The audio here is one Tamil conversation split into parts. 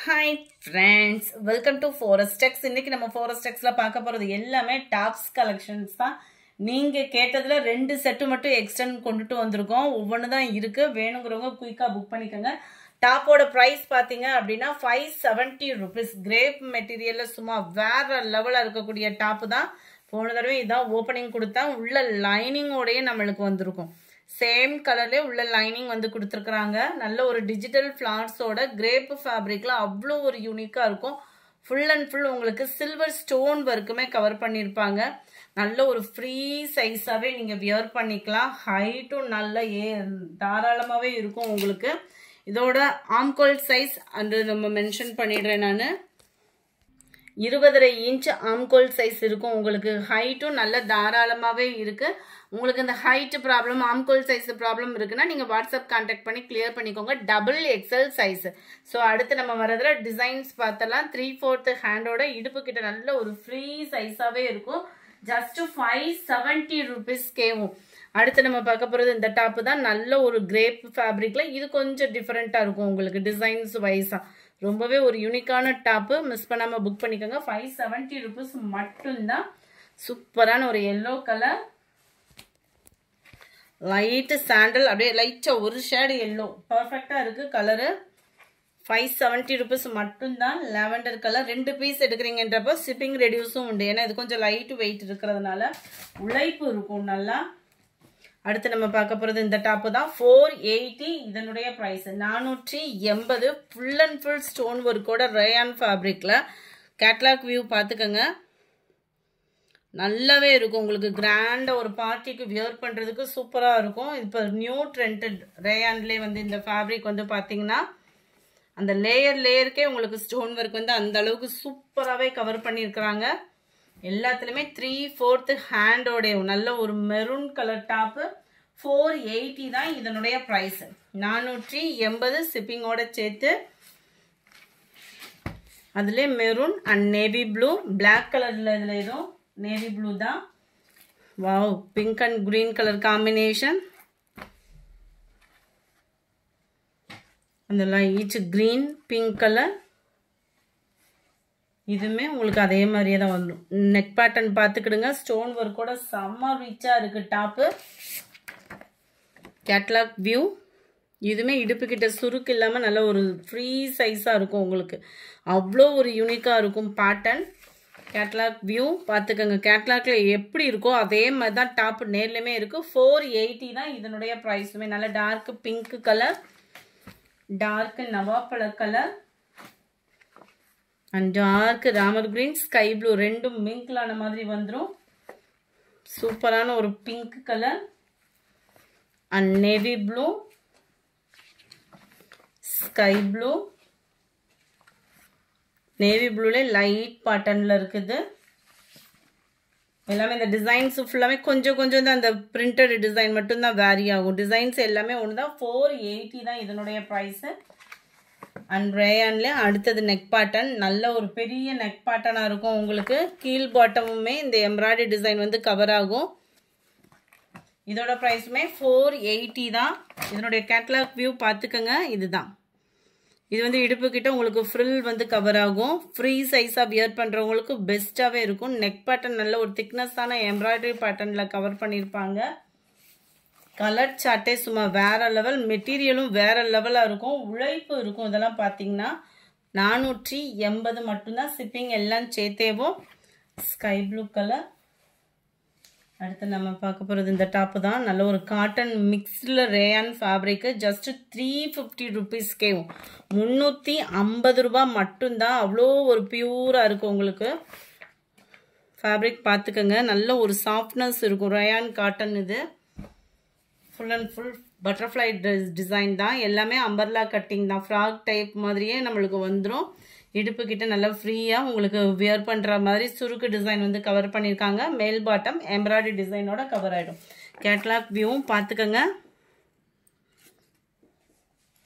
Hi friends, welcome to Forestex. இன்னைக்கு நம்ம Forestexல பார்க்க போறது எல்லாமே டாப்ஸ் கலெக்ஷன்ஸ் தான். நீங்க கேட்டதுல ரெண்டு செட் மட்டும் எக்ஸ்டெண்ட் கொண்டுட்டு வந்திருக்கோம். ஒவ்வொன்னு தான் இருக்கு. வேணும்ங்கறவங்க குயிக்கா புக் பண்ணிக்கங்க. டாப்போட பிரைஸ் பாத்தீங்க அப்படினா 570 rupees. கிரேப் மெட்டீரியல்ல சும்மா வேற லெவல்ல இருக்கக்கூடிய டாப் தான். போன தடவை இதான் ஓபனிங் கொடுத்தா உள்ள லைனிங் ஓடயே நமக்கு வந்திருக்கும். சேம் கலர்ல உள்ள லைனிங் வந்து கொடுத்துருக்காங்க. நல்ல ஒரு டிஜிட்டல் ஃபிளார்ஸோட கிரேப் ஃபேப்ரிக்ல அவ்வளோ ஒரு யூனிக்கா இருக்கும். ஃபுல் அண்ட் ஃபுல் உங்களுக்கு சில்வர் ஸ்டோன் ஒர்க்குமே கவர் பண்ணியிருப்பாங்க. நல்ல ஒரு ஃப்ரீ சைஸாவே நீங்க வியர் பண்ணிக்கலாம். ஹைட்டும் நல்ல தாராளமாவே இருக்கும் உங்களுக்கு. இதோட ஆம்கோல் சைஸ் அண்ட் நம்ம மென்ஷன் பண்ணிடுறேன் நான். 20.5 இன்ச் ஆம்கோல் சைஸ் இருக்கும் உங்களுக்கு. ஹைட்டும் நல்ல தாராளமாவே இருக்கு. உங்களுக்கு இந்த ஹைட் ப்ராப்ளம் ஆம்கோல் சைஸ் ப்ராப்ளம் இருக்குன்னா நீங்க வாட்ஸ்அப் கான்டாக்ட் பண்ணி கிளியர் பண்ணிக்கோங்க. XXL size. ஸோ அடுத்து நம்ம வரதுல டிசைன்ஸ் பார்த்தலாம். 3/4 ஹேண்டோட இடுப்பு கிட்ட நல்ல ஒரு ஃப்ரீ சைஸாவே இருக்கும். Just 570 rupees கேவும். அடுத்து நம்ம பார்க்க போறது இந்த டாப் தான். நல்ல ஒரு கிரேப் ஃபேப்ரிக்ல இது கொஞ்சம் டிஃபரெண்டா இருக்கும் உங்களுக்கு டிசைன்ஸ் வைஸா. ரொம்பவே ஒரு யூனிக்கான டாப். மிஸ் பண்ணாம புக் பண்ணிக்கோங்க. 570 rupees மட்டும்தான். சூப்பரான ஒரு எல்லோ கலர், லைட் சாண்டல், அப்படியே லைட்டா ஒரு ஷேடு எல்லோ, பர்ஃபெக்டா இருக்கு கலரு. 570 rupees மட்டும்தான். Lavender colour. 2 பீஸ் எடுக்கிறீங்கன்றப்போ ஷிப்பிங் ரெடியூஸும் உண்டு. ஏன்னா இது கொஞ்சம் லைட் வெயிட் இருக்கிறதுனால உழைப்பு இருக்கும் நல்லா. அடுத்து நம்ம பார்க்க போறது இந்த டாப் தான். 480 இதனுடைய price. 480 full and full stone ஒர்க்கோட ரயான் ஃபேப்ரிக்ல. கேட்லாக் வியூ பார்த்துக்கோங்க. நல்லாவே இருக்கும் உங்களுக்கு. கிராண்டா ஒரு பார்ட்டிக்கு வியர் பண்றதுக்கு சூப்பரா இருக்கும். இப்போ நியூ ட்ரெண்டட் ரேயான்லேயே வந்து இந்த ஃபேப்ரிக் வந்து பாத்தீங்கன்னா அந்த லேயருக்கே உங்களுக்கு ஸ்டோன் ஒர்க் வந்து அந்த அளவுக்கு சூப்பராகவே கவர் பண்ணியிருக்கிறாங்க. எல்லாத்துலேயுமே 3/4 ஹேண்டோடைய நல்ல ஒரு மெரூன் கலர் டாப்பு. 480 தான் இதனுடைய ப்ரைஸ். 480 ஷிப்பிங்கோட சேர்த்து. அதுலேயே maroon and navy blue, black கலரில் இதில் எதுவும் நேவி ப்ளூ தான். Wow, pink and green colour combination. அந்த லைட் கிரீன் பிங்க் கலர். இதுமே உங்களுக்கு அதே மாதிரியே தான் வந்துடும். நெக் பேட்டர்ன் பார்த்துக்கிடுங்க. ஸ்டோன் ஒர்க்கோட செம்ம ரிச்சா இருக்கு டாப்பு. Catalogue view. இதுவுமே இடுப்பு கிட்ட சுருக்கு இல்லாமல் நல்ல ஒரு ஃப்ரீ சைஸாக இருக்கும் உங்களுக்கு. அவ்வளோ ஒரு யூனிக்காக இருக்கும் பேட்டர்ன். கேட்லாக் வியூ பார்த்துக்கோங்க. கேட்லாக்ல எப்படி இருக்கோ அதே மாதிரி தான் டாப் நேர்லையுமே இருக்கு. 480 தான் இதனுடைய ப்ரைஸுமே. நல்ல டார்க் பிங்க் கலர், டார்க் நவாப்பழ கலர் அண்ட் டார்க் ராமர் கிரீன், ஸ்கை ப்ளூ ரெண்டும் மிங்க்லான மாதிரி வந்துடும். சூப்பரான ஒரு pink colour and navy blue, sky blue. Navy ப்ளூல லைட் பேட்டர்ன்ல இருக்குது. எல்லாமே இந்த டிசைன்ஸ் ஃபுல்லாமே கொஞ்சம் தான் அந்த பிரிண்டட் டிசைன் மட்டும்தான் வேரி ஆகும். டிசைன்ஸ் எல்லாமே ஒன்று தான். 480 தான் இதனுடைய ப்ரைஸ். அண்ட் ரேயான்ல அடுத்தது நெக் பேட்டர்ன். நல்ல ஒரு பெரிய நெக் பேட்டர்னா இருக்கும் உங்களுக்கு. கீழ் பாட்டமுமே இந்த எம்ப்ராய்டரி டிசைன் வந்து கவர் ஆகும். இதோட ப்ரைஸுமே 480 தான். இதனுடைய கேட்லாக் வியூ பார்த்துக்கோங்க. இதுதான். இது வந்து இடுப்பு கிட்ட உங்களுக்கு ஃப்ரில் வந்து கவர் ஆகும். ஃப்ரீ சைஸா வியர் பண்றவங்களுக்கு பெஸ்டாவே இருக்கும். நெக் பேட்டர்ன் நல்ல ஒரு திக்னஸான எம்ப்ராய்டரி பேட்டர்ன்ல கவர் பண்ணியிருப்பாங்க. கலர் சார்ட்டே சும்மா வேற லெவல். மெட்டீரியலும் வேற லெவலா இருக்கும். உழைப்பு இருக்கும். இதெல்லாம் பார்த்தீங்கன்னா 480 மட்டும்தான். ஷிப்பிங் எல்லாம் சேர்த்தேவும். Sky blue colour. அடுத்து நம்ம பார்க்க போறது இந்த டாப் தான். நல்ல ஒரு காட்டன் மிக்ஸ்ல ரேயான் ஃபேப்ரிக். ஜஸ்ட் 350 rupees கேவும். 350 ரூபாய் மட்டும்தான். அவ்வளோ ஒரு பியூரா இருக்கும் உங்களுக்கு. ஃபேப்ரிக் பார்த்துக்கோங்க. நல்ல ஒரு சாஃப்ட்னஸ் இருக்கும். ரேயான் காட்டன் இது. Full and full butterfly design தான். எல்லாமே அம்பர்லா கட்டிங் தான். ஃப்ராக் டைப் மாதிரியே நம்மளுக்கு வந்துடும். இடுப்பு கிட்ட நல்லா ஃப்ரீயா உங்களுக்கு வியர் பண்ற மாதிரி சுருக்கு டிசைன் வந்து கவர் பண்ணியிருக்காங்க. மேல் பாட்டம் எம்ப்ராய்டரி டிசைனோட கவர் ஆயிடும். கேட்லாக் வியூவும் பார்த்துக்கோங்க.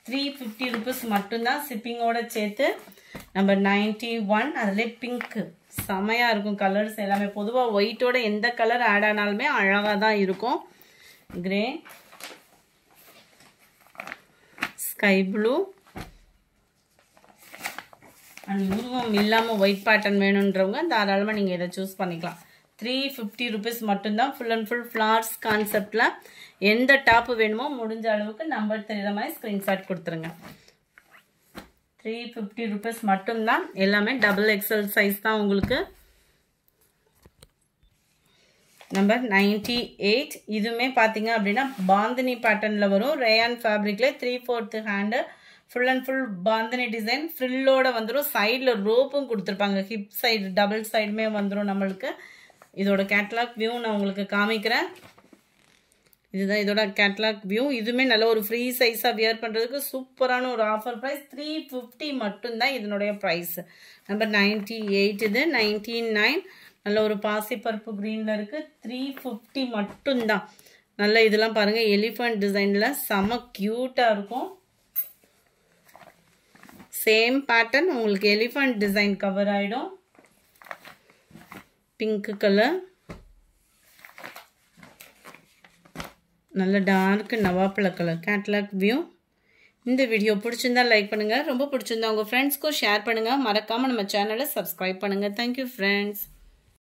350 rupees மட்டும்தான் ஷிப்பிங்கோட சேர்த்து. நம்பர் 91. அதுல பிங்க் செமையா இருக்கும். கலர்ஸ் எல்லாமே பொதுவாக ஒயிட்டோட எந்த கலர் ஆட் ஆனாலுமே அழகா தான் இருக்கும். கிரே, ஸ்கை ப்ளூ, அண்ட் உருவம் இல்லாமல் ஒயிட் பேட்டர்ன் வேணுன்றவங்க தாராளமாக நீங்கள் இதை சூஸ் பண்ணிக்கலாம். 350 rupees மட்டும்தான். ஃபுல் அண்ட் ஃபுல் ஃப்ளார்ஸ் கான்செப்டில் எந்த டாப்பு வேணுமோ முடிஞ்ச அளவுக்கு நம்பர் தெரிகிற மாதிரி ஸ்க்ரீன்ஷாட் கொடுத்துருங்க. 350 rupees மட்டும்தான். எல்லாமே XXL சைஸ் தான் உங்களுக்கு. நம்பர் 98. இதுவுமே பார்த்தீங்க அப்படின்னா பாந்தினி பேட்டர்னில் வரும். ரேயான் ஃபேப்ரிக்ல 3/4 hand, full and full bandhani design, ஃப்ரில்லோட வந்துடும். சைடில் ரோப்பும் கொடுத்துருப்பாங்க. ஹிப் சைடு டபுள் சைடுமே வந்துடும் நம்மளுக்கு. இதோட கேட்லாக் வியூ நான் உங்களுக்கு காமிக்கிறேன். இதுதான் இதோட கேட்லாக் வியூ. இதுவுமே நல்ல ஒரு ஃப்ரீ சைஸாக வியர் பண்ணுறதுக்கு சூப்பரான ஒரு ஆஃபர் ப்ரைஸ். 350 மட்டும்தான் இதனுடைய ப்ரைஸ். நம்பர் 98. இது 99. நல்ல ஒரு பாசி பருப்பு க்ரீனில் இருக்குது. 350 மட்டும்தான். நல்ல இதெல்லாம் பாருங்கள், எலிஃபண்ட் டிசைனில் செம க்யூட்டாக இருக்கும். சேம் பேட்டர்ன் உங்களுக்கு எலிஃபண்ட் டிசைன் கவர் ஆகிடும். பிங்க் கலர், நல்ல டார்க் நவாப்பழ கலர். Catalogue view. இந்த வீடியோ பிடிச்சிருந்தா லைக் பண்ணுங்கள். ரொம்ப பிடிச்சிருந்தா உங்கள் ஃப்ரெண்ட்ஸ்க்கும் ஷேர் பண்ணுங்கள். மறக்காமல் நம்ம சேனலை சப்ஸ்கிரைப் பண்ணுங்கள். Thank you friends.